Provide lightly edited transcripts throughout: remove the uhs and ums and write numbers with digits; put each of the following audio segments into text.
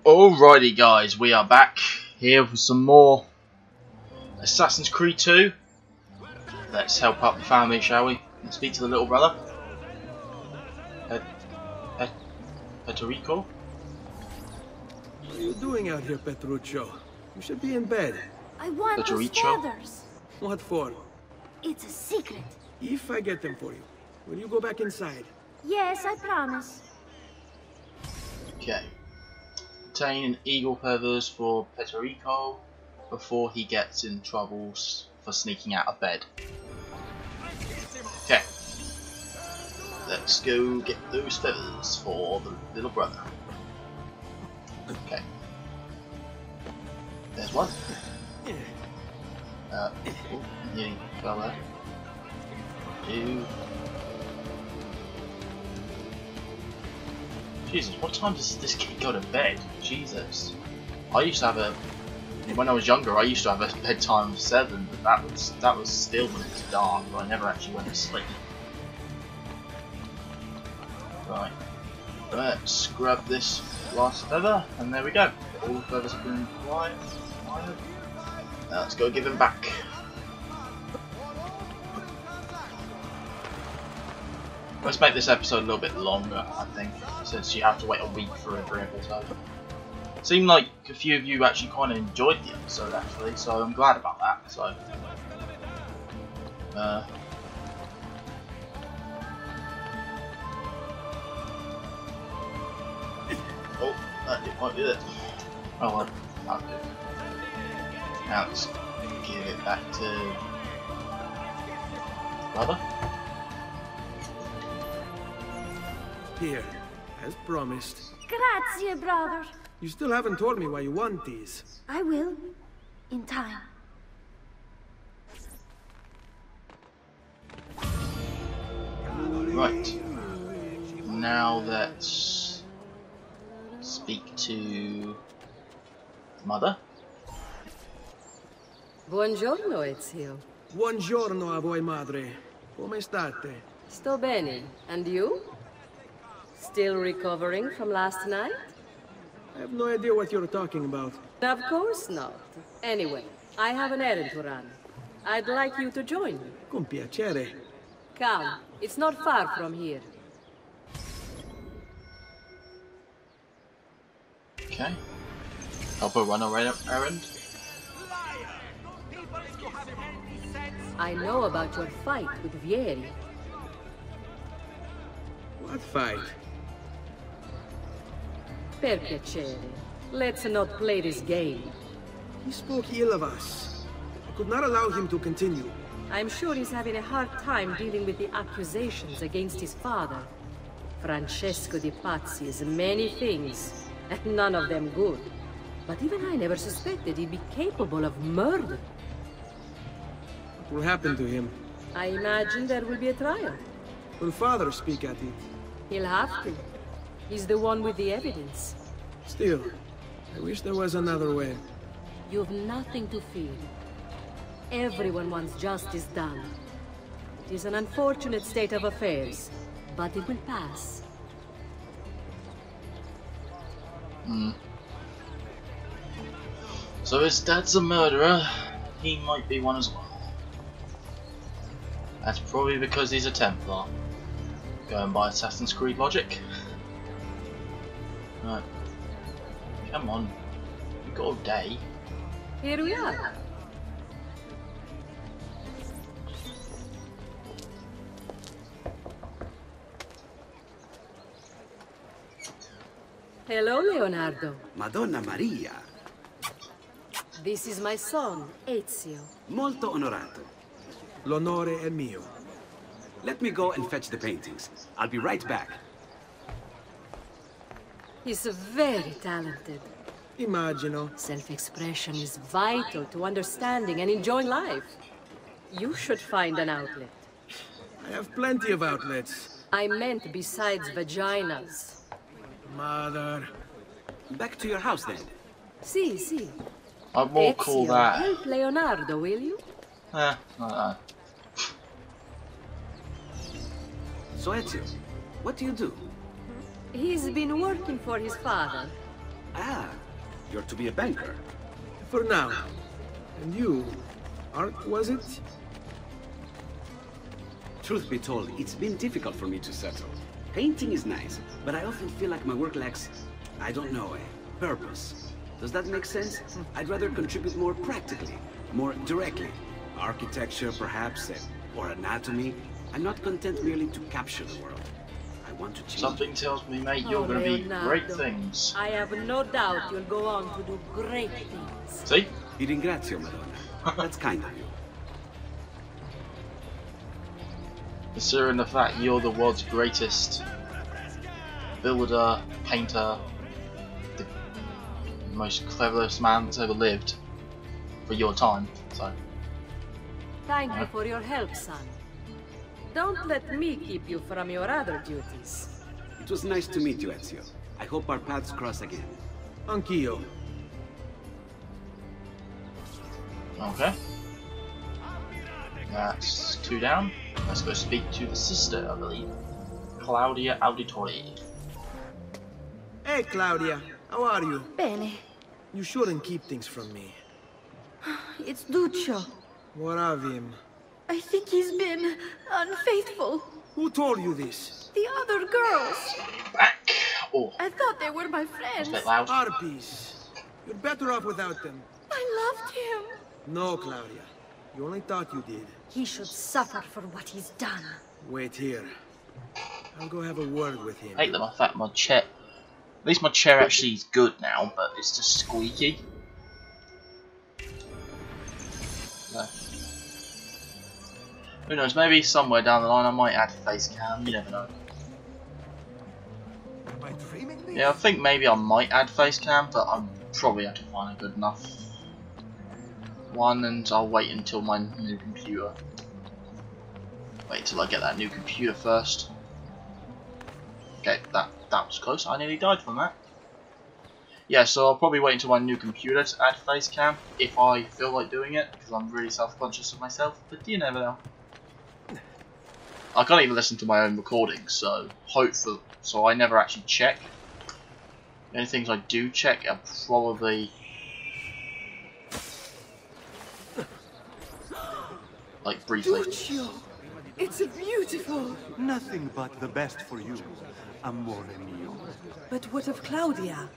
Alrighty guys, we are back here with some more Assassin's Creed 2. Let's help out the family, shall we? And speak to the little brother. Federico? What are you doing out here, Petruccio? You should be in bed. I want those feathers. What for? It's a secret. If I get them for you, will you go back inside? Yes, I promise. Okay. Obtain eagle feathers for Federico before he gets in troubles for sneaking out of bed. Okay. Let's go get those feathers for the little brother. Okay. There's one. Oh, nearly fell there. Two. Jesus, what time does this kid go to bed? Jesus. I used to have when I was younger, I used to have a bedtime of 7, but that was still when it was dark, but I never actually went to sleep. Right. Let's grab this last feather, and there we go. All the feathers have been acquired. Now let's go give him back. Let's make this episode a little bit longer, I think, since you have to wait a week for every episode. Seemed like a few of you actually kind of enjoyed the episode, actually, so I'm glad about that. So, oh, that might be it. Oh well, that'll do. Now let's give it back to brother. Here, as promised. Grazie, brother. You still haven't told me why you want these. I will. In time. Right. Now let's speak to Mother. Buongiorno, Ezio. Buongiorno a voi, madre. Come state? Sto bene. And you? Still recovering from last night? I have no idea what you're talking about. Of course not. Anyway, I have an errand to run. I'd like you to join me. Con piacere. Come, it's not far from here. Okay. Help her run a errand. I know about your fight with Vieri. What fight? Per piacere. Let's not play this game. He spoke ill of us. I could not allow him to continue. I'm sure he's having a hard time dealing with the accusations against his father. Francesco Di Pazzi is many things, and none of them good. But even I never suspected he'd be capable of murder. What will happen to him? I imagine there will be a trial. Will father speak at it? He'll have to. He's the one with the evidence. Still, I wish there was another way. You've nothing to fear. Everyone wants justice done. It is an unfortunate state of affairs, but it will pass. So his dad's a murderer. He might be one as well. That's probably because he's a Templar. Going by Assassin's Creed logic. Right. Come on. We've got a day. Here we are. Hello, Leonardo. Madonna Maria. This is my son, Ezio. Molto onorato. L'onore è mio. Let me go and fetch the paintings. I'll be right back. He's very talented. Immagino. Self-expression is vital to understanding and enjoying life. You should find an outlet. I have plenty of outlets. I meant besides vaginas. Mother. Back to your house then. Si. I won't call Ezio, that. help Leonardo, will you? So Ezio, what do you do? He's been working for his father. Ah, you're to be a banker. For now. And you, Art, was it? Truth be told, it's been difficult for me to settle. Painting is nice, but I often feel like my work lacks, I don't know, a purpose. Does that make sense? I'd rather contribute more practically, more directly. Architecture, perhaps, or anatomy. I'm not content merely to capture the world. I want to change. Something tells me, mate, you're going to be great things. I have no doubt you'll go on to do great things. See? Vi ringrazio, Madonna. That's kind of you. Considering the fact you're the world's greatest builder, painter, the most cleverest man that's ever lived for your time, so. Thank you for your help, son. Don't let me keep you from your other duties. It was nice to meet you, Ezio. I hope our paths cross again. Anch'io. Okay. That's 2 down. Let's go speak to the sister, I believe. Claudia Auditori. Hey, Claudia. How are you? Bene. You shouldn't keep things from me. It's Duccio. What of him? I think he's been unfaithful. Who told you this? The other girls. Back! Oh, I thought they were my that's a friends. bit loud. Harpies. You're better off without them. I loved him. No, Claudia. You only thought you did. He should suffer for what he's done. Wait here. I'll go have a word with him. I hate the fact my chair. At least my chair actually is good now, but it's just squeaky. So. Who knows, maybe somewhere down the line I might add face cam, you never know. Yeah, I think maybe I might add face cam, but I'm probably have to find a good enough one, and I'll wait until my new computer. Wait till I get that new computer first. Okay, that was close. I nearly died from that. Yeah, so I'll probably wait until my new computer to add face cam if I feel like doing it, because I'm really self-conscious of myself. But you never know. I can't even listen to my own recordings, so hopefully, so I never actually check. The only things I do check are probably like briefly. Duccio, it's beautiful. Nothing but the best for you, amore mio. But what of Claudia?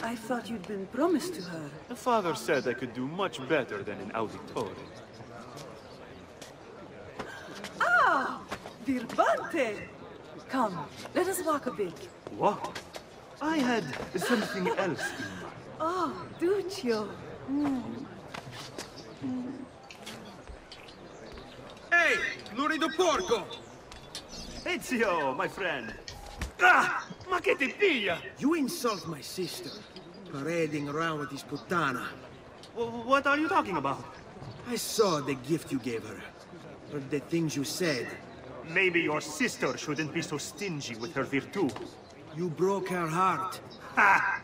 I thought you'd been promised to her. The father said I could do much better than an auditore. Ah! Birbante! Come, let us walk a bit. What? I had something else in mind. Oh, Duccio. Hey! Lurido porco! Ezio, my friend. Ah! Ma che ti piglia? You insult my sister. Parading around with this puttana. What are you talking about? I saw the gift you gave her. Heard the things you said. Maybe your sister shouldn't be so stingy with her virtù. You broke her heart. Ha!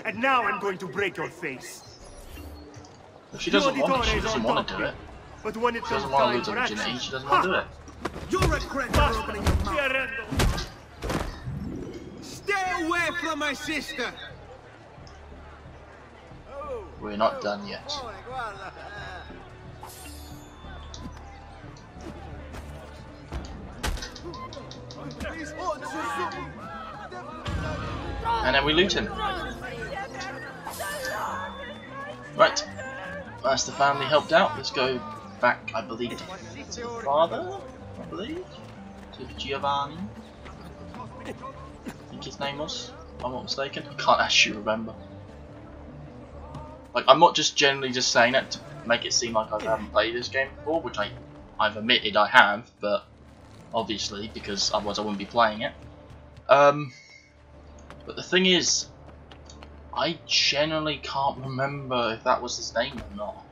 And now I'm going to break your face. If she doesn't want it, she doesn't want to do it. But when it She comes doesn't want to time lose her for virginity, action, she doesn't want to do it. You'll regret never opening your mi mouth. arrendo. Stay away from my sister! We're not done yet. And then we loot him. Right. That's the family helped out. Let's go back, I believe, to the father, I believe? To Giovanni. I think his name was, if I'm not mistaken. I can't actually remember. Like, I'm not just generally just saying it to make it seem like I haven't played this game before, which I've admitted I have, but obviously, because otherwise I wouldn't be playing it. But the thing is, I generally can't remember if that was his name or not.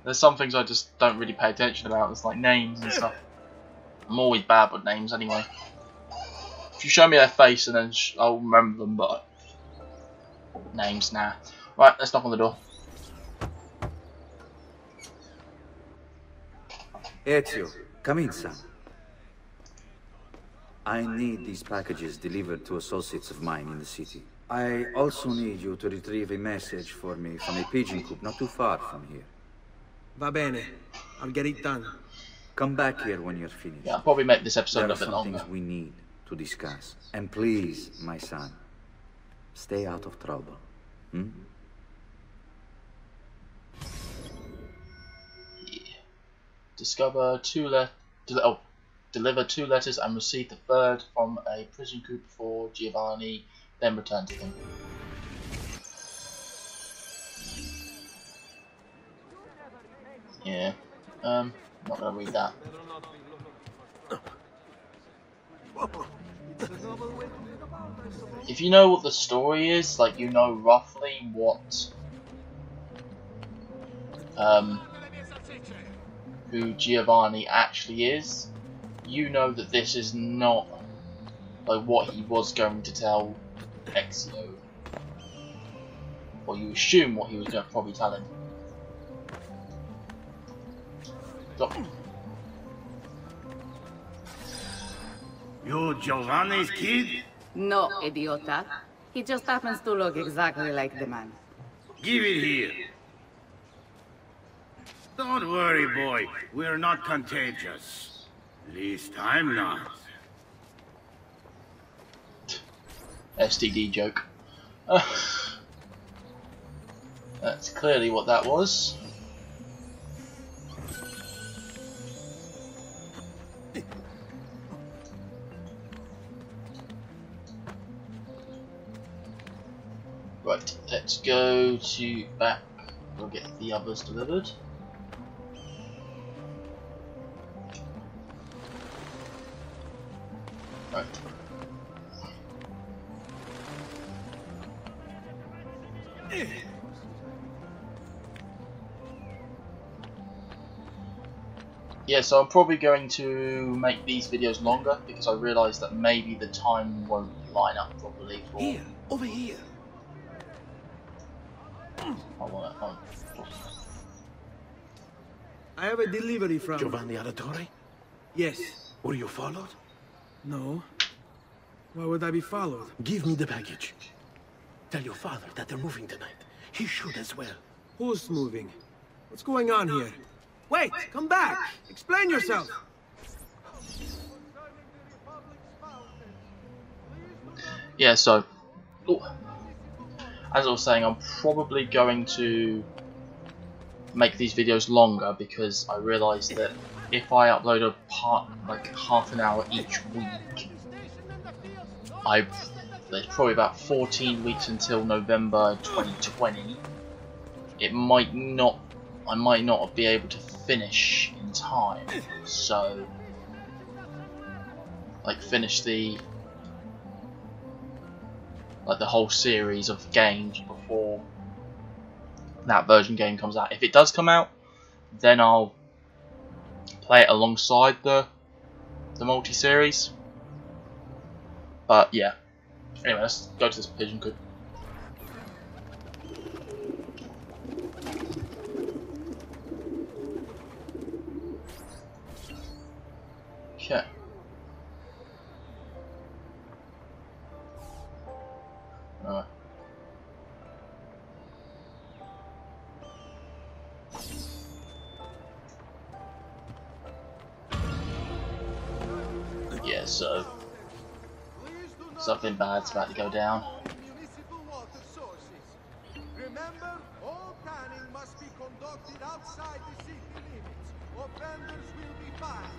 There's some things I just don't really pay attention about, it's like names and stuff. I'm always bad with names anyway. If you show me their face and then I'll remember them, but names, nah. Right, let's knock on the door. Ezio, come in, son. I need these packages delivered to associates of mine in the city. I also need you to retrieve a message for me from a pigeon coop not too far from here. Va bene. I'll get it done. Come back here when you're finished. Yeah, I'll probably make this episode There a are bit some longer. things we need to discuss. And please, my son, stay out of trouble. Hmm? Discover deliver 2 letters and receive the 3rd from a prison coop for Giovanni, then return to him. Yeah, not gonna read that. If you know what the story is, like you know roughly what who Giovanni actually is, you know that this is not like what he was going to tell Ezio, or you assume what he was going to probably tell him. So, You Giovanni's kid? No, idiota. He just happens to look exactly like the man. Give it here. Don't worry, boy. We're not contagious. Least I'm not. STD joke. That's clearly what that was. Right, let's go to back. We'll get the others delivered. Right. Yeah, so I'm probably going to make these videos longer because I realise that maybe the time won't line up properly for. Here, over here. I have a delivery from... Giovanni Auditore? Yes. Were you followed? No. Why would I be followed? Give me the package. Tell your father that they're moving tonight. He should as well. Who's moving? What's going on here? Wait! Come back! Explain yourself! Yeah, so... Ooh. As I was saying, I'm probably going to make these videos longer because I realised that if I upload a part, like half an hour each week, there's probably about 14 weeks until November 2020. I might not be able to finish in time, so like finish the whole series of games before that version game comes out. If it does come out, then I'll play it alongside the multi-series. But yeah. Anyway, let's go to this pigeon coop. Okay. Yeah, so something bad's about to go down. Remember, all canning must be conducted outside the city limits. Offenders will be fined.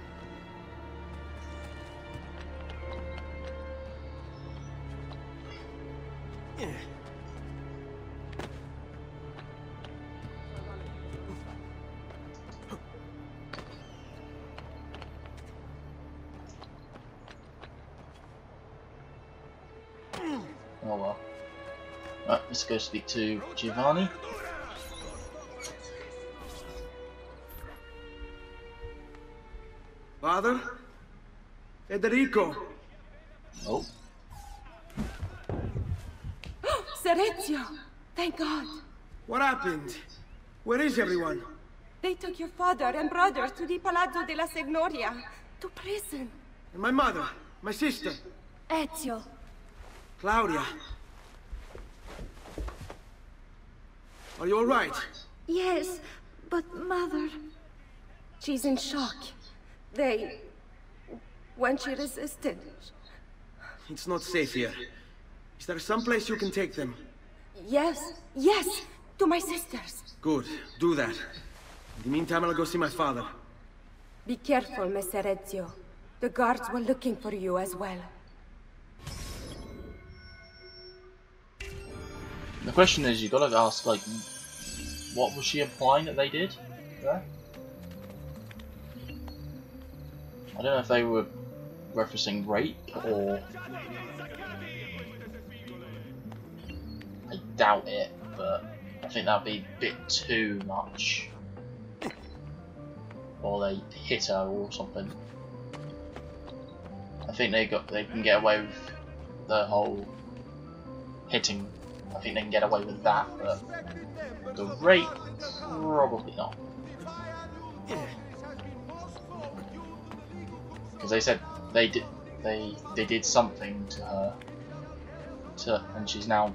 Oh well. Right, let's go speak to Giovanni. Father? Federico! Oh. Serezio! Thank God! What happened? Where is everyone? They took your father and brother to the Palazzo della Signoria, to prison. And my mother? My sister. Ezio. Claudia. Are you all right? Yes, but Mother... She's in shock. When she resisted... It's not safe here. Is there some place you can take them? Yes, to my sisters. Good, do that. In the meantime, I'll go see my father. Be careful, Messer Ezio. The guards were looking for you as well. The question is, you gotta ask, like, what was she implying that they did there? I don't know if they were referencing rape or... I doubt it, but I think that'd be a bit too much. Or they hit her or something. I think they can get away with the whole hitting. I think they can get away with that, but the rape, probably not. Because they said they did something to her, and she's now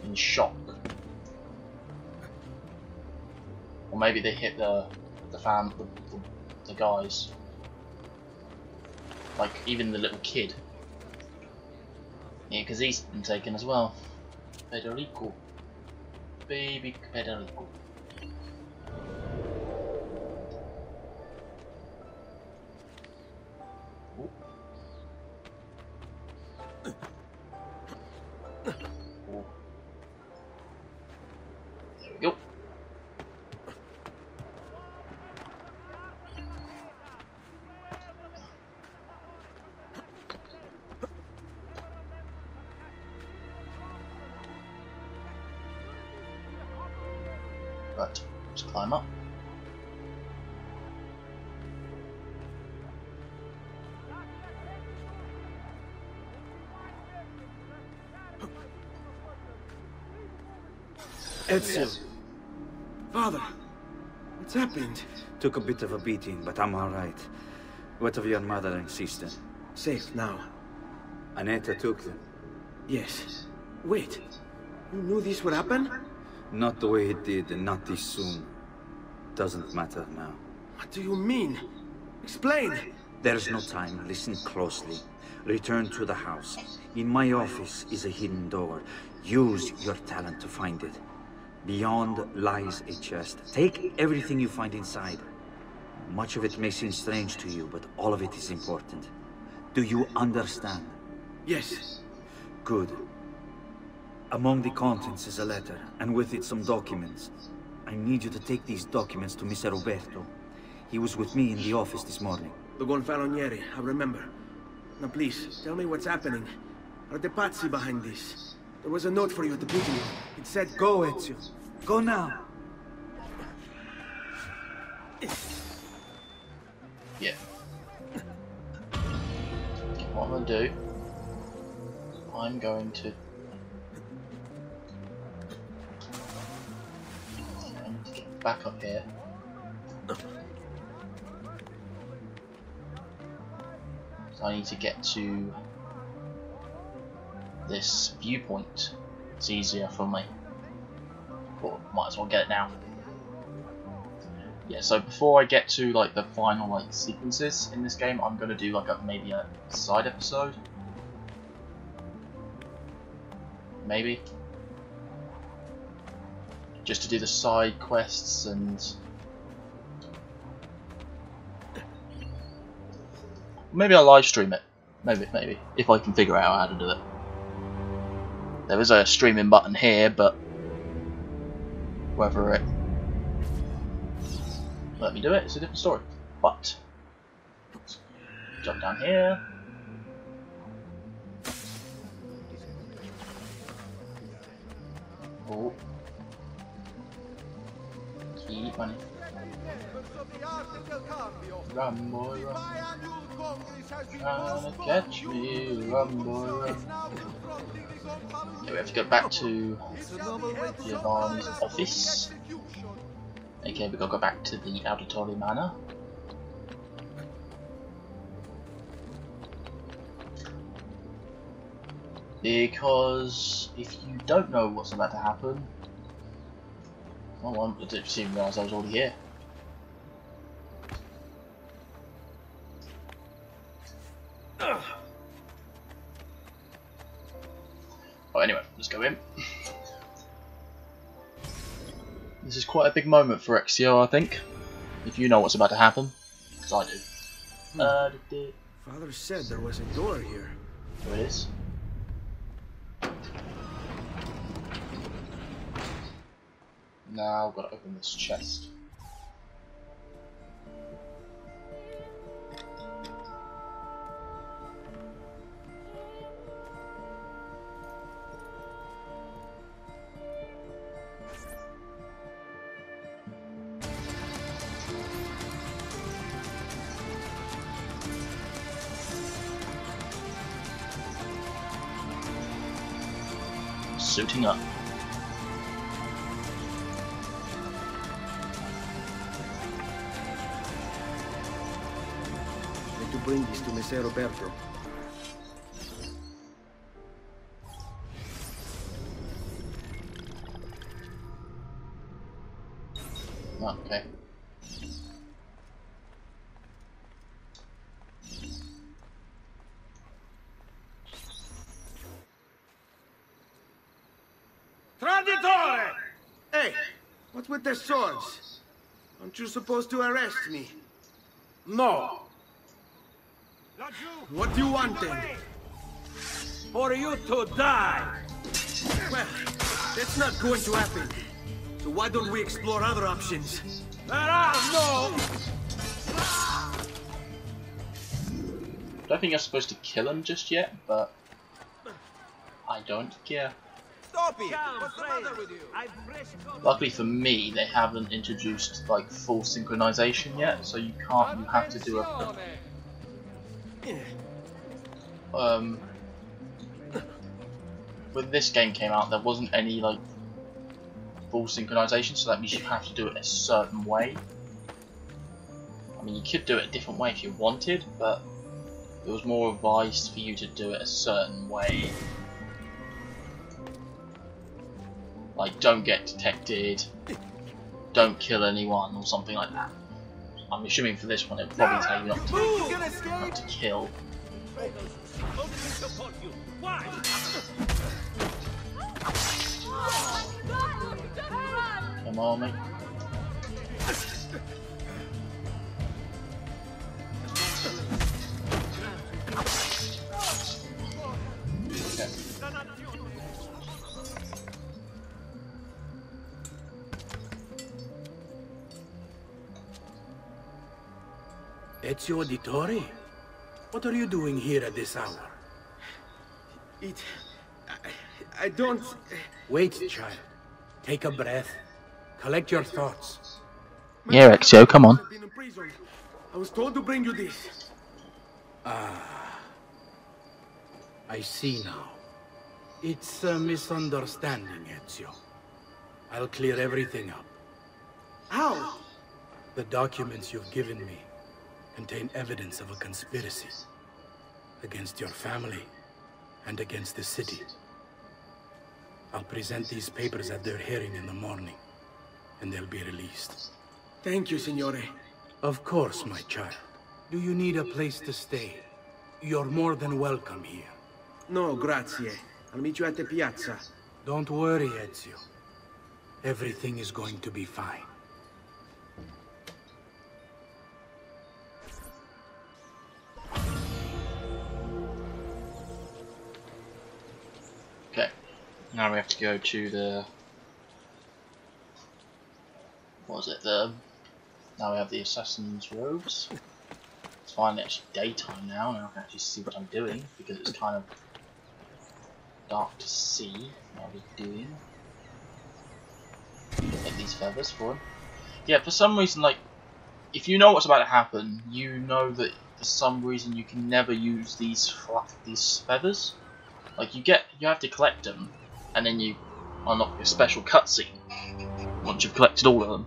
in shock. Or maybe they hit the guys, like even the little kid. Yeah, because he's been taken as well. Federico, baby Federico. There we go. Right, let's climb up. Ezio. Father, what's happened? Took a bit of a beating, but I'm alright. What of your mother and sister? Safe now. Annetta took them. Yes. Wait, you knew this would happen? Not the way it did, and not this soon. Doesn't matter now. What do you mean? Explain! There's no time. Listen closely. Return to the house. In my office is a hidden door. Use your talent to find it. Beyond lies a chest. Take everything you find inside. Much of it may seem strange to you, but all of it is important. Do you understand? Yes. Good. Among the contents is a letter, and with it some documents. I need you to take these documents to Mr. Roberto. He was with me in the office this morning. The Gonfalonieri, I remember. Now please, tell me what's happening. Are the Pazzi behind this? There was a note for you at the beginning. It said, go, Ezio. Go now! Yeah. What I'm going to do, I'm going to get back up here. So I need to get to this viewpoint. It's easier for me. But might as well get it now. Yeah, so before I get to like the final like sequences in this game, I'm gonna do like maybe a side episode. Maybe. Just to do the side quests and maybe I'll live stream it. Maybe. If I can figure out how to do it. There is a streaming button here, but whether it let me do it, it's a different story. But let's jump down here. Oh, key money. Run, boy, run. Trying to catch me, run, boy, run. Okay, we have to go back to Giovanni's office. Okay, we gotta go back to the Auditore Manor. Because if you don't know what's about to happen, oh, I didn't even realise I was already here. Oh, anyway, let's go in. This is quite a big moment for Ezio, I think. If you know what's about to happen, because I do. Father said there was a door here. There it is. Now I've got to open this chest. Suiting up. Need to bring this to Messer Roberto. Okay. Traditore! Hey, what's with the swords? Aren't you supposed to arrest me? No. What do you want then? For you to die. Well, that's not going to happen. So why don't we explore other options? There are no... I don't think you're supposed to kill him just yet, but I don't care. Stop it! What's the matter with you? Luckily for me, they haven't introduced like full synchronization yet, so you can't. You have to do a when this game came out, there wasn't any like full synchronization, so that means you have to do it a certain way. I mean, you could do it a different way if you wanted, but it was more advised for you to do it a certain way. Like, don't get detected, don't kill anyone, or something like that. I'm assuming for this one it'll probably tell you not to kill. Come on, mate. Ezio Auditore? What are you doing here at this hour? I don't... Wait, child. Take a breath. Collect your thoughts. Yeah, Ezio, come on. I was told to bring you this. Ah. I see now. It's a misunderstanding, Ezio. I'll clear everything up. How? The documents you've given me contain evidence of a conspiracy against your family and against the city. I'll present these papers at their hearing in the morning, and they'll be released. Thank you, Signore. Of course, my child. Do you need a place to stay? You're more than welcome here. No, grazie. I'll meet you at the piazza. Don't worry, Ezio. Everything is going to be fine. Okay, now we have to go to the... what was it? Now we have the assassin's robes. It's finally actually daytime now, and I can actually see what I'm doing, because it's kind of dark to see what we're doing. Get these feathers for him. Yeah, for some reason, like, if you know what's about to happen, you know that for some reason you can never use these feathers. Like, you have to collect them, and then you unlock a special cutscene once you've collected all of them.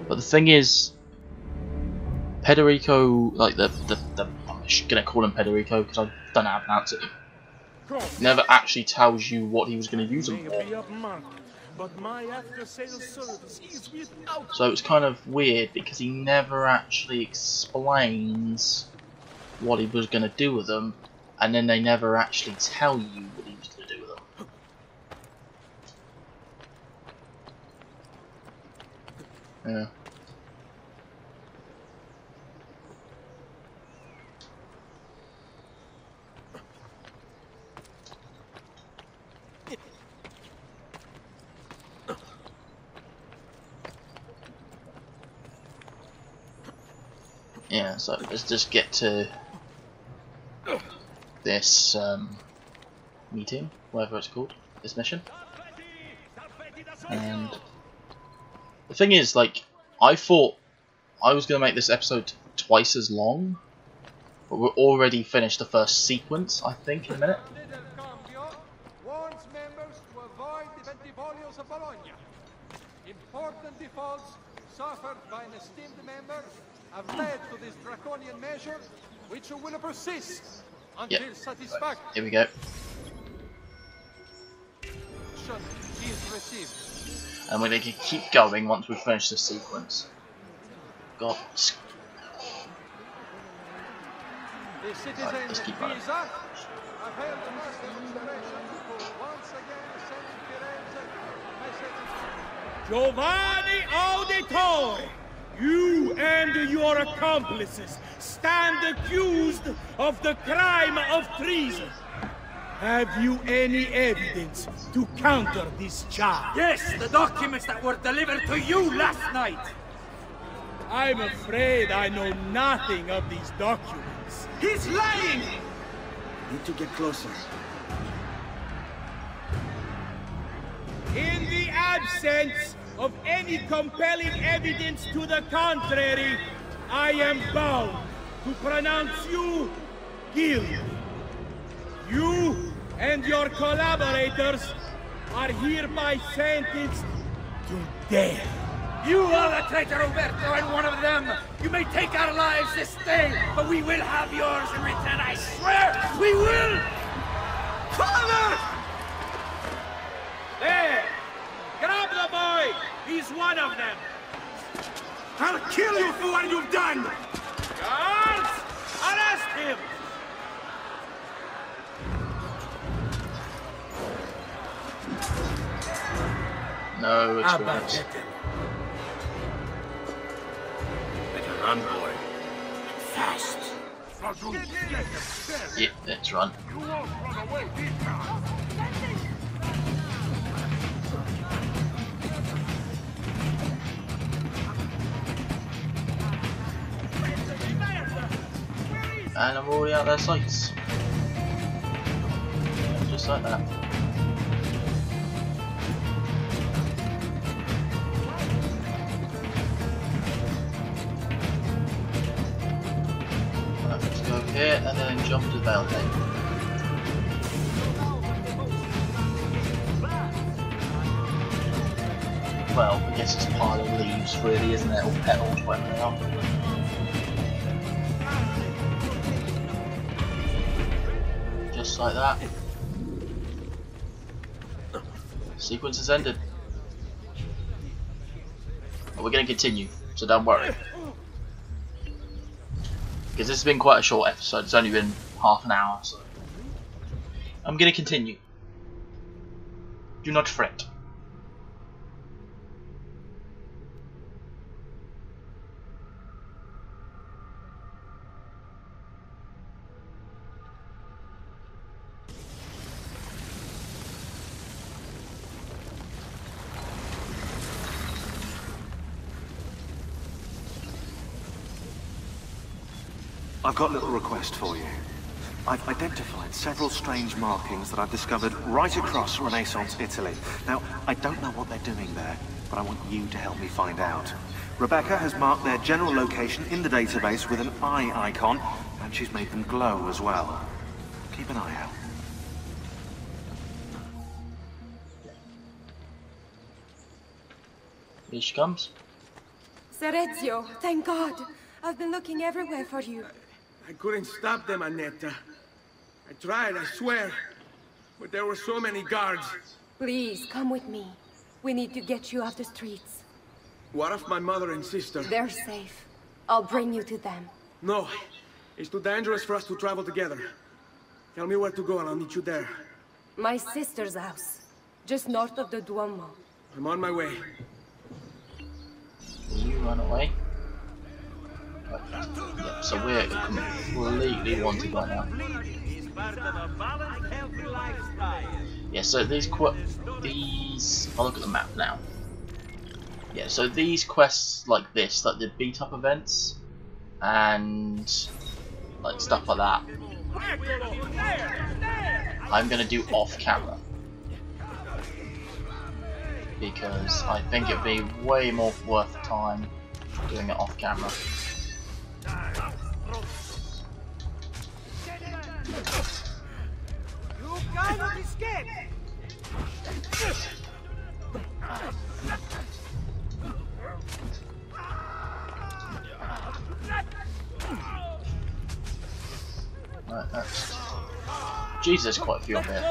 But the thing is, Pederico, like I'm just gonna call him Pederico because I don't know how to pronounce it. Never actually tells you what he was going to use them for. So it's kind of weird because he never actually explains what he was going to do with them, and then they never actually tell you what he was going to do with them. Yeah. Yeah, so let's just get to this meeting, whatever it's called, this mission. And the thing is, like, I thought I was going to make this episode twice as long, but we're already finished the first sequence, I think, in a minute. Warns members to avoid the Bentivolios of Bologna. Important defaults suffered by an esteemed member have led to this draconian measure, which will persist until satisfaction. Here we go. Is received. And we're going to keep going once we finish this sequence. God. The citizen Right, let's keep running. Pisa have held the mass demonstration to once again send Firenze message. Giovanni Auditore, you and your accomplices stand accused of the crime of treason. Have you any evidence to counter this charge? Yes, the documents that were delivered to you last night. I'm afraid I know nothing of these documents. He's lying! Need to get closer. In the absence of any compelling evidence to the contrary, I am bound to pronounce you guilty. You and your collaborators are hereby sentenced to death. You are the traitor, Roberto, and one of them. You may take our lives this day, but we will have yours in return, I swear! We will! Father! There! Grab the boy! He's one of them! I'll kill you for what you've done! Guards! Arrest him! No experience. Better run, boy. Fast. Yeah, let's run. You won't run away this time. And I'm already out their sights. Just like that. Right, let's go here and then jump to Valentine. Well, I guess it's a pile of leaves really, isn't it? Or petals, whatever they are. Just like that. Sequence has ended. But we're going to continue, so don't worry. Because this has been quite a short episode, it's only been half an hour, so I'm going to continue. Do not fret. I've got a little request for you. I've identified several strange markings that I've discovered right across Renaissance Italy. Now, I don't know what they're doing there, but I want you to help me find out. Rebecca has marked their general location in the database with an eye icon, and she's made them glow as well. Keep an eye out. Here she comes. Serezio, thank God. I've been looking everywhere for you. I couldn't stop them, Annetta. I tried, I swear. but there were so many guards. Please, come with me. We need to get you off the streets. What if my mother and sister? They're safe. I'll bring you to them. No. It's too dangerous for us to travel together. Tell me where to go and I'll meet you there. My sister's house. Just north of the Duomo. I'm on my way. You run away. Yep, so we're completely wanted right now. Yeah, so these I'll look at the map now. Yeah, so these quests like this, like the beat up events and like stuff like that, I'm gonna do off camera because I think it'd be way more worth the time doing it off camera. You cannot escape! Right, that's... Jesus, quite a few up here.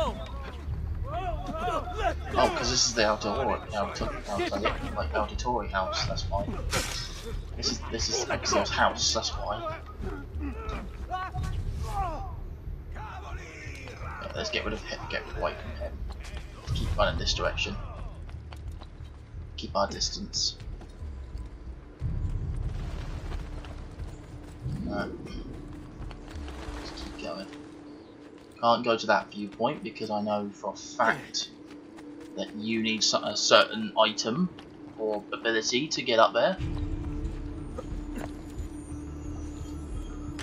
Oh, because this is the Auditori house, that's why. This is Ezio's house, that's why. Yeah, let's get rid of him, get away from him. Keep running this direction. Keep our distance. No. Just keep going. Can't go to that viewpoint because I know for a fact that you need a certain item or ability to get up there.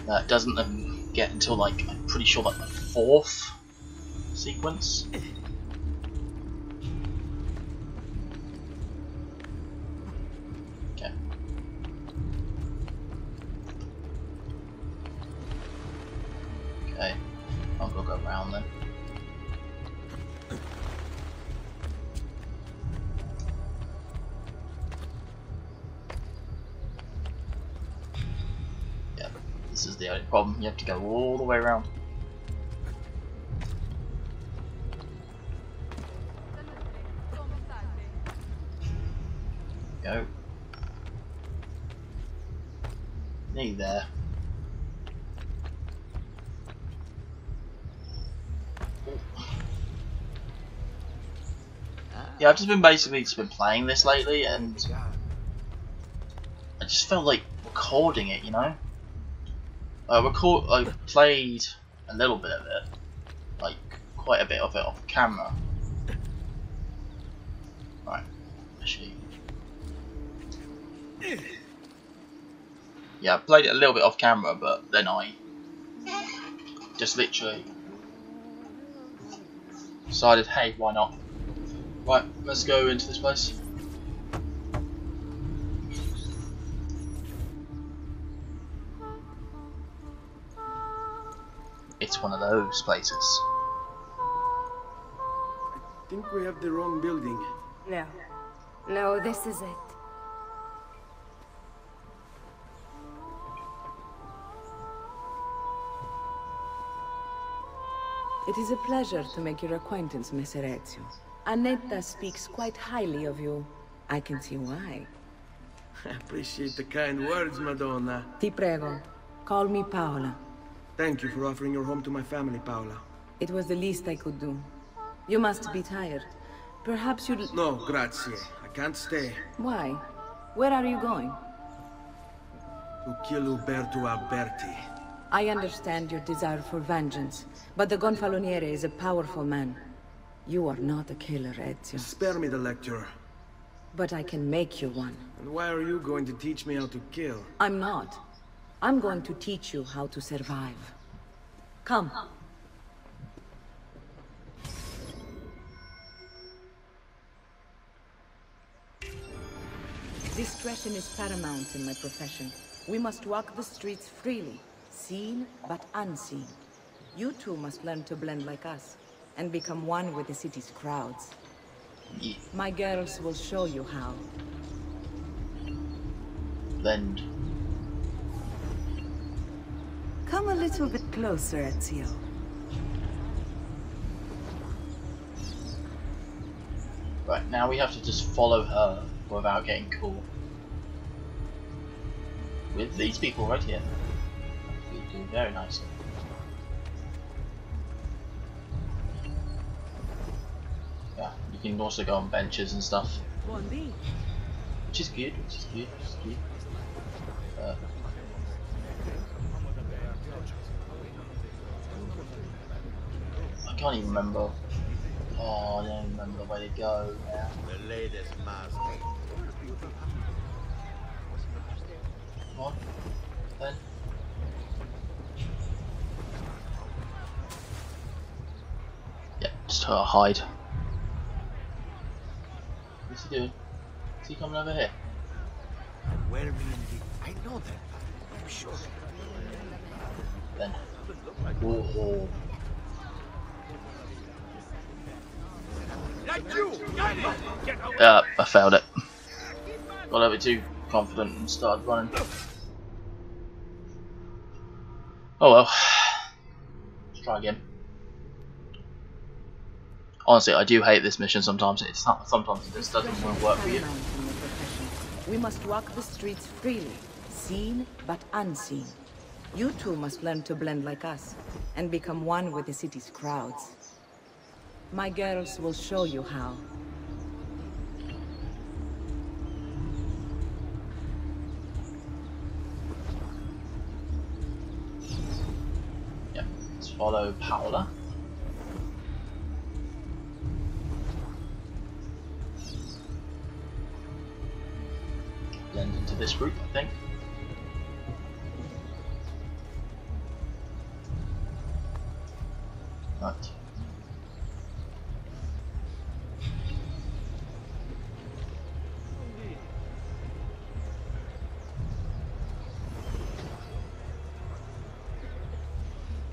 That doesn't get until like, I'm pretty sure like the 4th sequence. Okay. Okay, I'll go around then. Yeah, this is the only problem. You have to go all the way around. Go. Nearly there. Yeah, I've just been playing this lately, and I just felt like recording it, you know. I played a little bit of it, like quite a bit of it off camera. Right, actually, yeah, I played it a little bit off camera, but then I just literally decided, hey, why not? Right, let's go into this place. It's one of those places. I think we have the wrong building. No. No, this is it. It is a pleasure to make your acquaintance, Messer Ezio. Annetta speaks quite highly of you. I can see why. I appreciate the kind words, Madonna. Ti prego. Call me Paola. Thank you for offering your home to my family, Paola. It was the least I could do. You must be tired. Perhaps you'd... No, grazie. I can't stay. Why? Where are you going? To kill Uberto Alberti. I understand your desire for vengeance, but the Gonfaloniere is a powerful man. You are not a killer, Ezio. Spare me the lecture. But I can make you one. And why are you going to teach me how to kill? I'm not. I'm going to teach you how to survive. Come. Discretion is paramount in my profession. We must walk the streets freely, seen but unseen. You two must learn to blend like us, and become one with the city's crowds. Yeah. My girls will show you how. Blend. Come a little bit closer, Ezio. Right, now we have to just follow her without getting caught. With these people right here. We do very nicely. Yeah, you can also go on benches and stuff. Which is good, which is good, which is good. I can't even remember. Oh, I don't remember where to go now. The latest mask. Come on, then. Yep, just hide. What's he doing? Is he coming over here? Where me indeed? I know that. I'm sure. Then. Whoa. I failed it. Got a little bit too confident and started running. Oh well. Let's try again. Honestly, I do hate this mission sometimes. Sometimes it just doesn't want to work for you. We must walk the streets freely, seen but unseen. You too must learn to blend like us, and become one with the city's crowds. My girls will show you how. Yep, let's follow Paola. Blend into this group, I think. Right.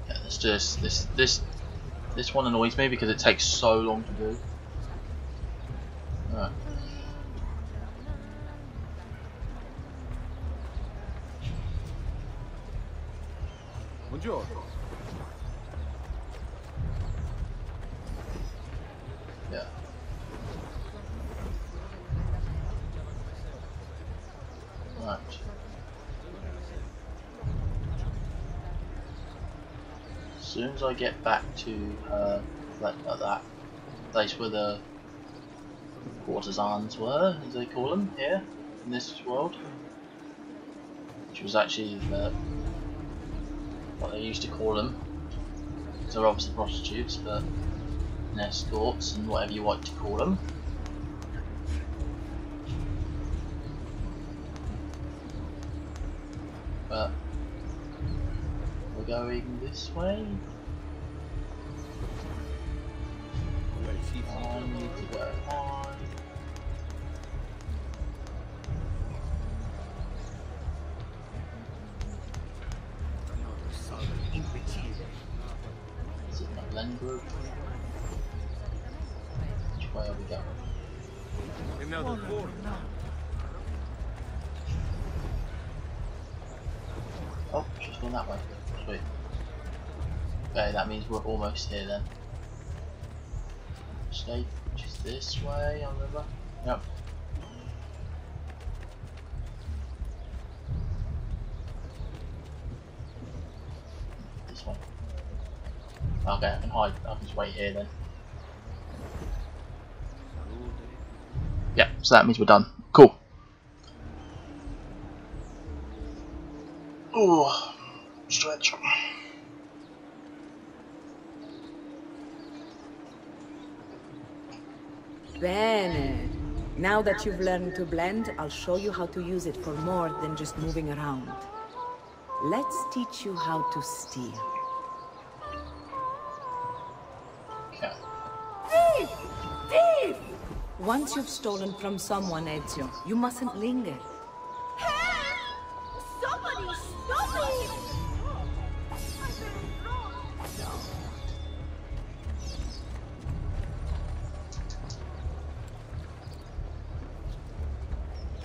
Yeah, let's just this one annoys me because it takes so long to do. Alright. Buongiorno. Yeah. Right. As soon as I get back to that place where the courtesans were, as they call them here in this world, which was actually what they used to call them. So they're obviously prostitutes, but escorts and whatever you like to call them. But we're going this way. I need to go on. Is it my blend group? Which way are we going? Oh, just going that way. Sweet. Okay, that means we're almost here then. Stage is this way on the river. Yep. This one. Okay, I can hide. I can just wait here then. Yep, so that means we're done. Cool. Ooh, stretch. Bene. Now that you've learned to blend, I'll show you how to use it for more than just moving around. Let's teach you how to steal. Okay. Thief! Thief! Once you've stolen from someone, Ezio, you mustn't linger. Somebody stop me!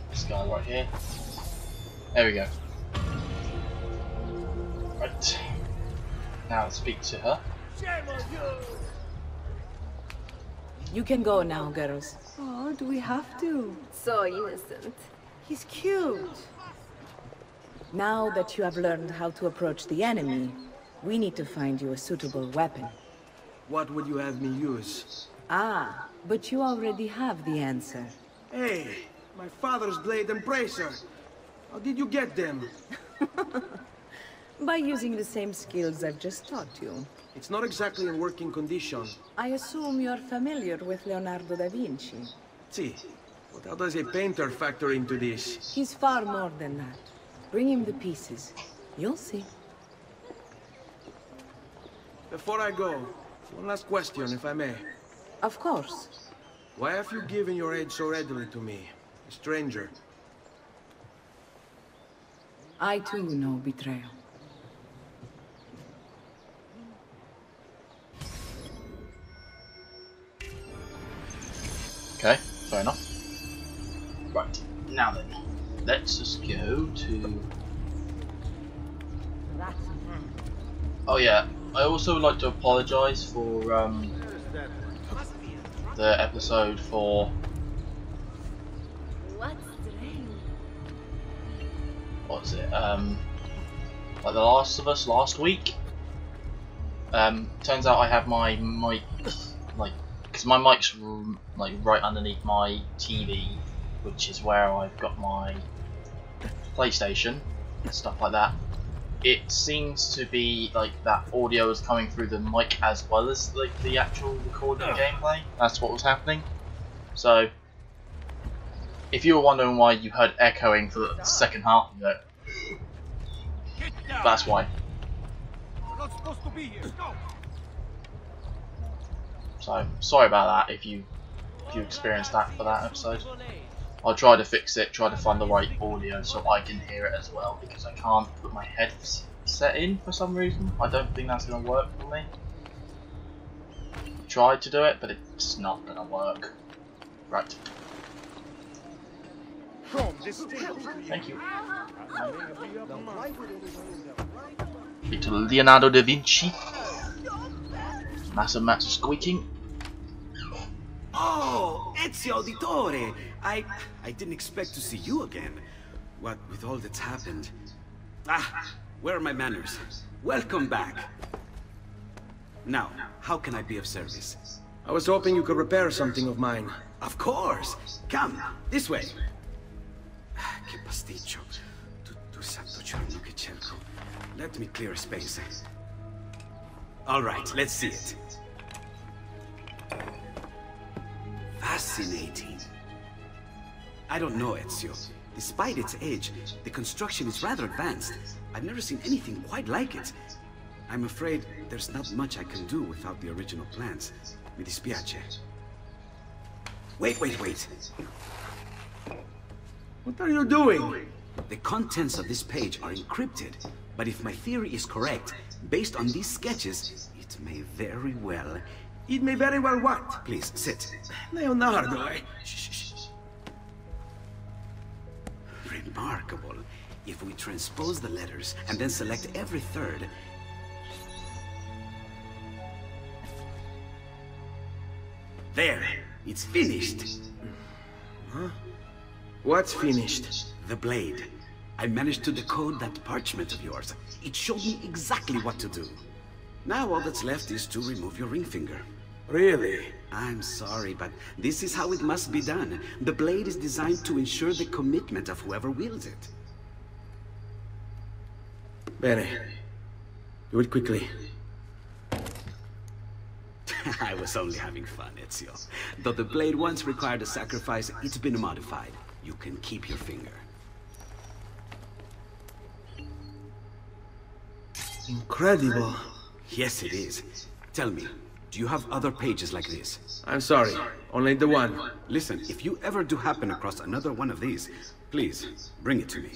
This guy right here. There we go. Right. Now let's speak to her. Shame on you! You can go now, girls. Oh, do we have to? So innocent. He's cute. Now that you have learned how to approach the enemy, we need to find you a suitable weapon. What would you have me use? Ah, but you already have the answer. Hey, my father's blade and bracer. How did you get them? By using the same skills I've just taught you. It's not exactly in working condition. I assume you're familiar with Leonardo da Vinci. See, but how does a painter factor into this? He's far more than that. Bring him the pieces. You'll see. Before I go, one last question, if I may. Of course. Why have you given your aid so readily to me, a stranger? I too know betrayal. Okay, fair enough. Right, now then, let's just go to... Oh yeah, I also would like to apologise for the episode for... What's it? Like The Last of Us last week. Turns out I have my mic, like, because my mic's like right underneath my TV, which is where I've got my PlayStation and stuff like that. It seems to be like that audio is coming through the mic as well as like the actual recorded gameplay. That's what was happening. So, if you were wondering why you heard echoing for the second half of it, that's why. We're not supposed to be here. Go. So sorry about that if you experienced that for that episode. I'll try to fix it, try to find the right audio so I can hear it as well, because I can't put my headset in for some reason. I don't think that's going to work for me. Tried to do it, but it's not going to work. Right. Thank you. Little Leonardo da Vinci. Massive Max squeaking. Oh, Ezio Auditore! I didn't expect to see you again. What with all that's happened. Ah, where are my manners? Welcome back. Now, how can I be of service? I was hoping you could repair something of mine. Of course! Come, this way! Che pasticcio. Tu santo giorno che cerco. Let me clear a space. Alright, let's see it. Fascinating. I don't know, Ezio. Despite its age, the construction is rather advanced. I've never seen anything quite like it. I'm afraid there's not much I can do without the original plans. Mi dispiace. Wait. What are you doing? The contents of this page are encrypted, but if my theory is correct, based on these sketches, it may very well... It may very well what? Please, sit. Leonardo, Shh. Remarkable. If we transpose the letters and then select every third... There! It's finished! Huh? What's finished? The blade. I managed to decode that parchment of yours. It showed me exactly what to do. Now all that's left is to remove your ring finger. Really? I'm sorry, but this is how it must be done. The blade is designed to ensure the commitment of whoever wields it. Bene. Do it quickly. I was only having fun, Ezio. Though the blade once required a sacrifice, it's been modified. You can keep your finger. Incredible. Yes, it is. Tell me, do you have other pages like this? I'm sorry, only the one. Listen, if you ever do happen across another one of these, please, bring it to me.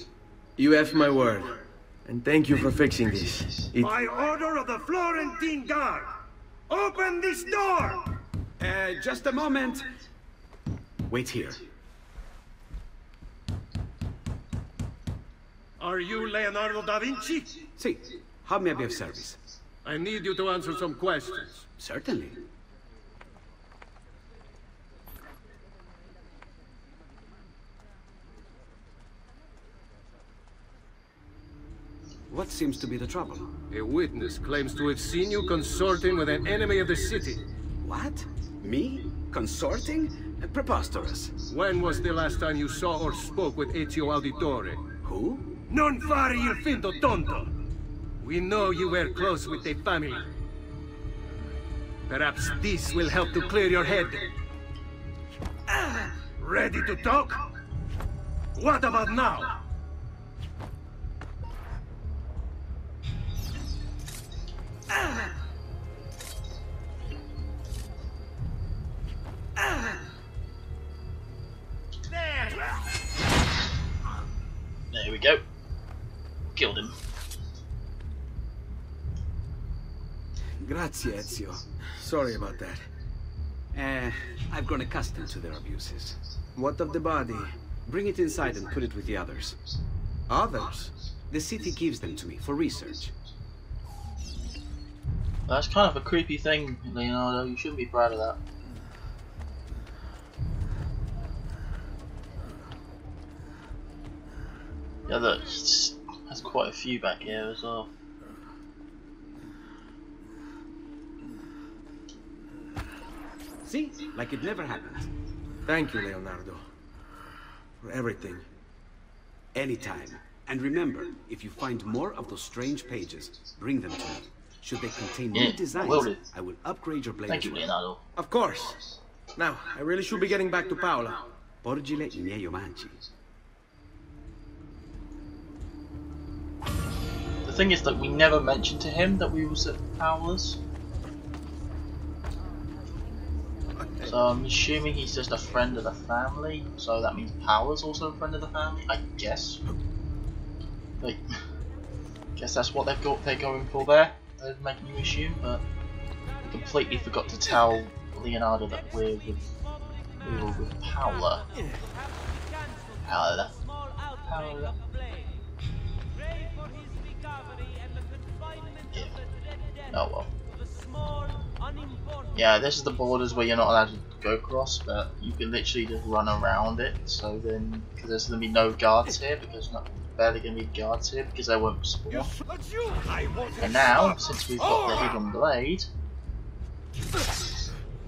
You have my word. And thank you for fixing this. By order of the Florentine Guard, open this door! Just a moment. Wait here. Are you Leonardo da Vinci? See, how may I be of service? I need you to answer some questions. Certainly. What seems to be the trouble? A witness claims to have seen you consorting with an enemy of the city. What? Me? Consorting? Preposterous. When was the last time you saw or spoke with Ezio Auditore? Who? Non fare il finto tonto! We know you were close with the family. Perhaps this will help to clear your head. Ready to talk? What about now? There we go. Killed him. Grazie, Ezio. Sorry about that. I've grown accustomed to their abuses. What of the body? Bring it inside and put it with the others. Others? The city gives them to me for research. That's kind of a creepy thing, Leonardo. You shouldn't be proud of that. Yeah, look, there's quite a few back here as well. See? Like it never happened. Thank you, Leonardo. For everything. Anytime. And remember, if you find more of those strange pages, bring them to me. Should they contain new designs, I will upgrade your blade. Thank you, Leonardo. Of course. Now, I really should be getting back to Paola. Porgile I miei omaggi. The thing is that we never mentioned to him that we was at Paola's. So I'm assuming he's just a friend of the family, so that means Paola's also a friend of the family, I guess. Like, guess that's what they're going for there. They're making you assume, but I completely forgot to tell Leonardo that we were with Paola. Paola. Yeah. Oh well. Yeah, this is the borders where you're not allowed to go across, but you can literally just run around it. So then, because there's going to be no guards here, because not barely going to be guards here, because they won't spawn. And now, since we've got the hidden blade,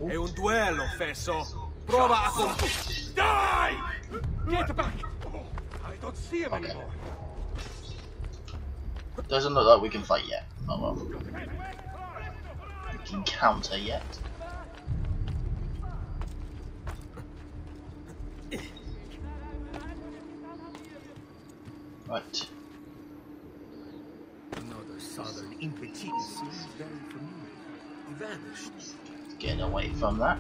è un duello, Fesso. Prova a die! Get back! I don't see him anymore. Doesn't look like we can fight yet. Oh well. We can counter yet. Right. Another southern impetus seems very familiar. He vanished. Get away from that.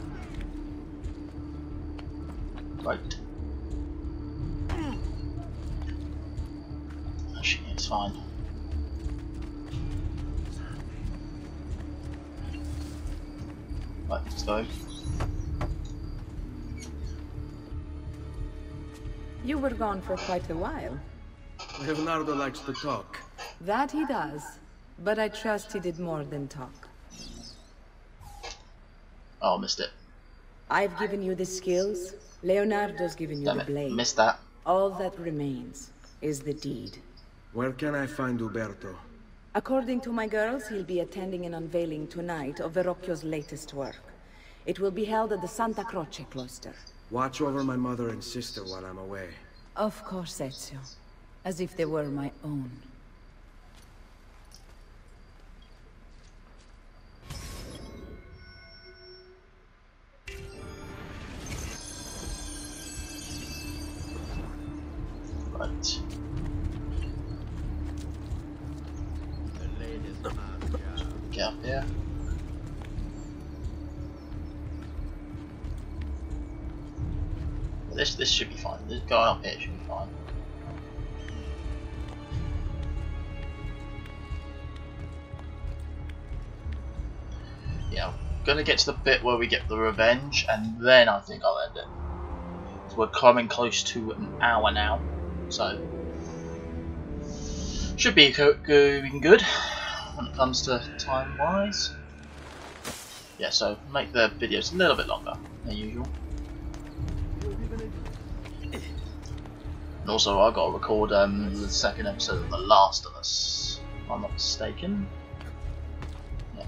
Right. Actually, it's fine. Right, let's go. You were gone for quite a while. Leonardo likes to talk. That he does. But I trust he did more than talk. Oh, missed it. I've given you the skills. Leonardo's given you Damn the it, blade. missed that. All that remains is the deed. Where can I find Uberto? According to my girls, he'll be attending an unveiling tonight of Verrocchio's latest work. It will be held at the Santa Croce cloister. Watch over my mother and sister while I'm away. Of course, Ezio. As if they were my own. Right. Get up here. This should be fine. This going up here should be fine. Yeah, I'm gonna get to the bit where we get the revenge, and then I think I'll end it. So we're coming close to an hour now, so should be going good when it comes to time-wise. Yeah, so make the videos a little bit longer than usual. And also, I got to record the second episode of The Last of Us. if I'm not mistaken. Yeah.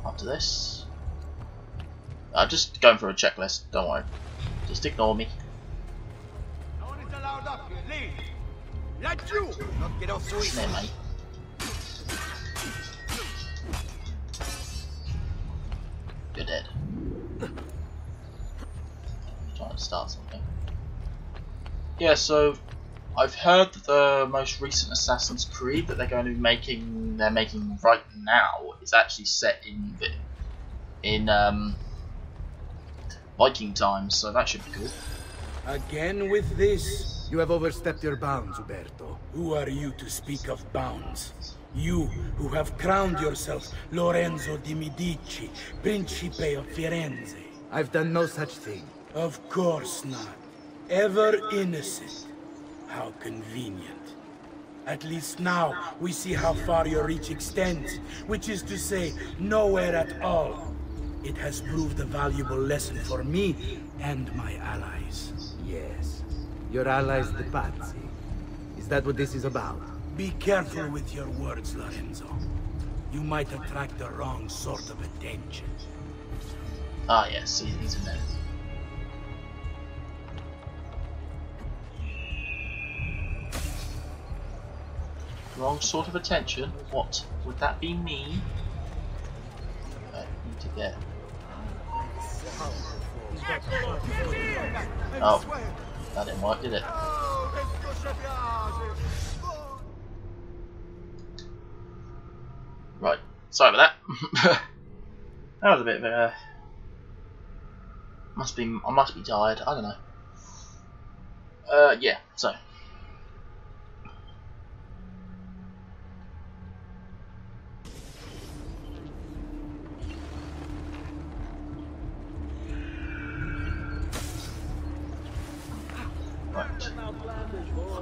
After this, I'm just going through a checklist. Don't worry, just ignore me. No one is allowed up here. Leave. Let you not get off so easy. There, mate. You're dead. Trying to start something. Yeah, so I've heard that the most recent Assassin's Creed that they're going to be making right now is actually set in Viking times, so that should be cool. Again with this? You have overstepped your bounds, Uberto. Who are you to speak of bounds? You who have crowned yourself Lorenzo di Medici, Principe of Firenze. I've done no such thing. Of course not. Ever innocent. How convenient. At least now we see how far your reach extends, which is to say, nowhere at all. It has proved a valuable lesson for me and my allies. Yes. Your allies, the Pazzi. Is that what this is about? Be careful with your words, Lorenzo. You might attract the wrong sort of attention. Ah yes, he's in there. Wrong sort of attention? What would that be me? I need to get... Oh, that didn't work, did it? Right, sorry about that. That was a bit of a... I must be tired, I don't know. Yeah, so...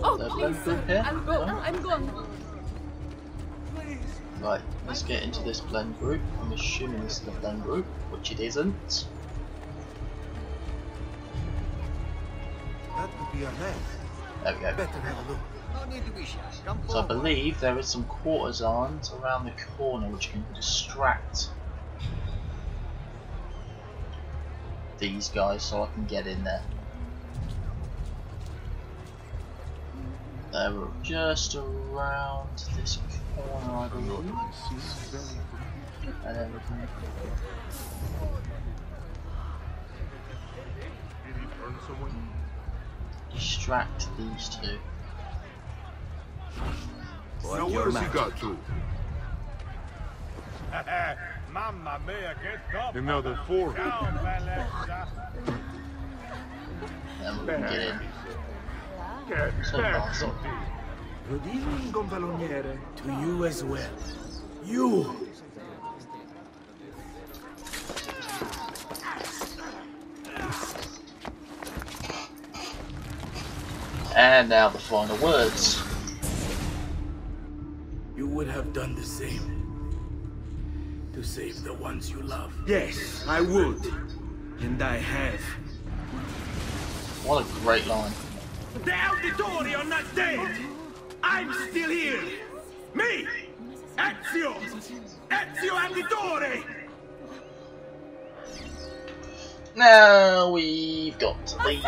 Oh, please, I'm gone. Right, let's get into this blend group. I'm assuming this is the blend group, which it isn't. That could be our man. There we go. Better have a look. No need to be shy. Come So I forward. believe there is some courtesans around the corner which can distract these guys so I can get in there. They were just around this corner, I believe. And then we can distract these two. Now where's he got to? Mamma mia, che top! Another 4. Ciao, bellezza! Then we can get in. So awesome. Good evening, Gonfaloniere. To you as well. You! And now the final words. You would have done the same. To save the ones you love. Yes, I would. And I have. What a great line. The Auditori are not dead! I'm still here! Me! Ezio! Ezio Auditore! Now we've got to leave.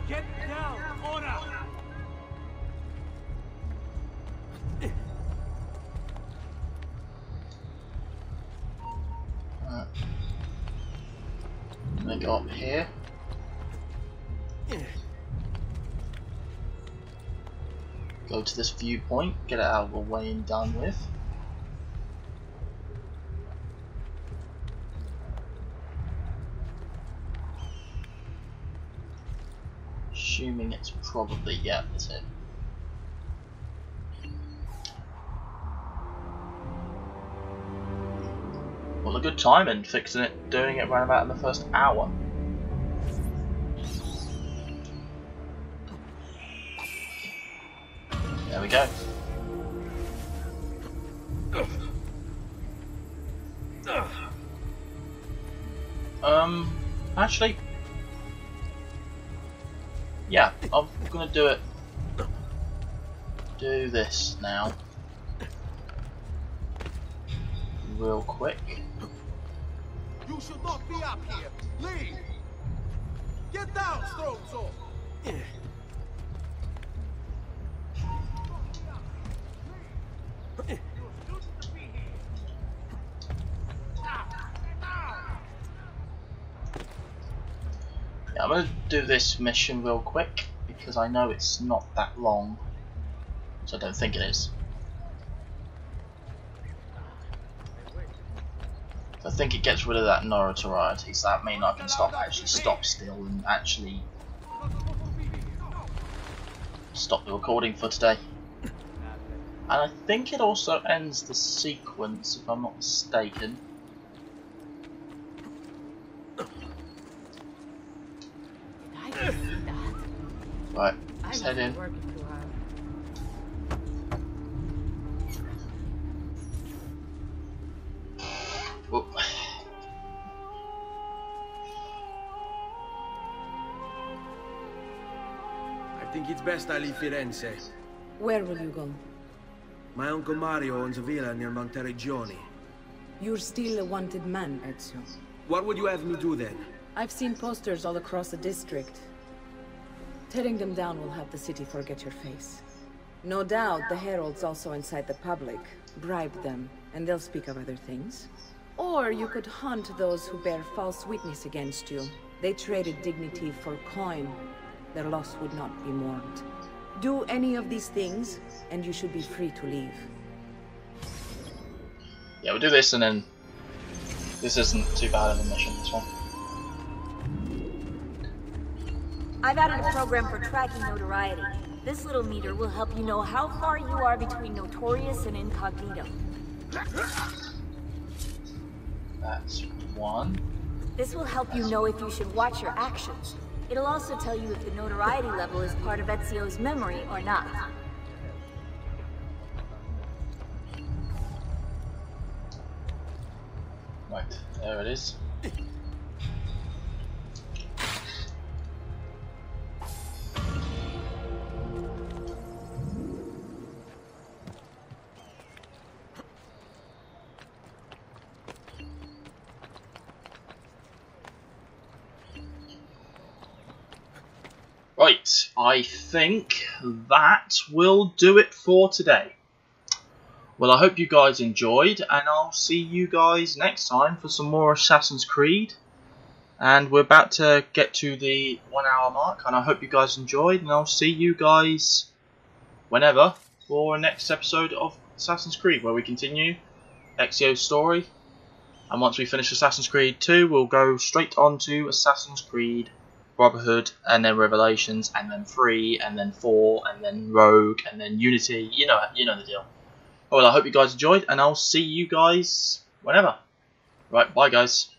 Get down, ora! I'm gonna go up here. Go to this viewpoint, get it out of the way and done with. Assuming it's probably, yeah, that's it. Well, a good time and fixing it, doing it right about in the first hour. There we go. Actually, going to do this now real quick. You should not be up here. Leave. Get down, Strozzo. Yeah, I'm going to do this mission real quick because I know it's not that long, so I don't think it is. I think it gets rid of that notoriety, so that means I can actually stop still and actually stop the recording for today. And I think it also ends the sequence, if I'm not mistaken. Right, let's head in. Whoop. I think it's best I leave Firenze. Where will you go? My uncle Mario owns a villa near Monteregione. You're still a wanted man, Ezio. What would you have me do then? I've seen posters all across the district. Tearing them down will help the city forget your face. No doubt the heralds also incite the public. Bribe them, and they'll speak of other things. Or you could hunt those who bear false witness against you. They traded dignity for coin. Their loss would not be mourned. Do any of these things, and you should be free to leave. Yeah, we'll do this, and then this isn't too bad of a mission, this one. I've added a program for tracking notoriety. This little meter will help you know how far you are between notorious and incognito. That's one. This will help you know if you should watch your actions. It'll also tell you if the notoriety level is part of Ezio's memory or not. Right, there it is. Right, I think that will do it for today. Well, I hope you guys enjoyed, and I'll see you guys next time for some more Assassin's Creed. And we're about to get to the 1 hour mark, and I hope you guys enjoyed, and I'll see you guys whenever for the next episode of Assassin's Creed, where we continue Ezio's story. And once we finish Assassin's Creed 2, we'll go straight on to Assassin's Creed Brotherhood, and then Revelations, and then 3, and then 4, and then Rogue, and then Unity. You know the deal. Well, I hope you guys enjoyed, and I'll see you guys whenever. Right, bye guys.